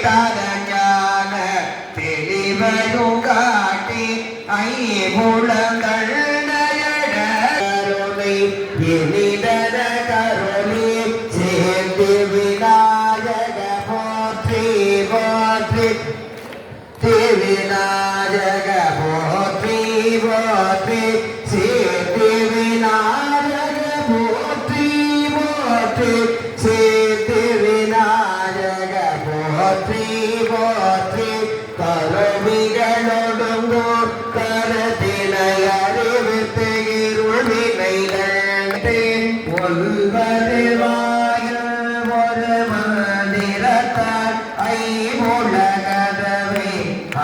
தரஞான தெளிவையும் காட்டி ஐமுழங்கள் நயடருளை இனிதர கருளி சேர்ந்து விநாயக போற்றி போற்றி விநாயக போற்றி போற்றி சேர்த்து விநாயக போற்றி போற்றி சேர்த்து விநாயக போற்றி போற்றி கருவிகளொடுங்கோ கரத்தினை அறிவித்து இருள் வினைகள் ஒல்வரில் வாயில் ஒரு மந்திரத்தால் ஐமுலகதவை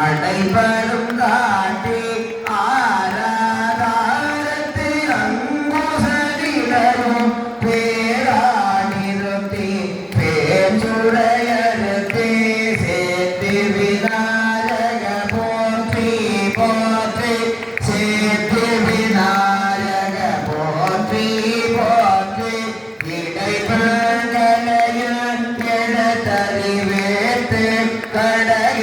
அடைபடும் காட்டி ஆராதாரத்தில் அங்குசதிலரும் பேரானிருத்தி பேச்சுடையறுத்தே சேர்த்து விநாயக போற்றி போற்றி சேர்த்து விநாயக போற்றி போற்றி இடைப்பங்களையும் எழுத்தறிவேத்து கடக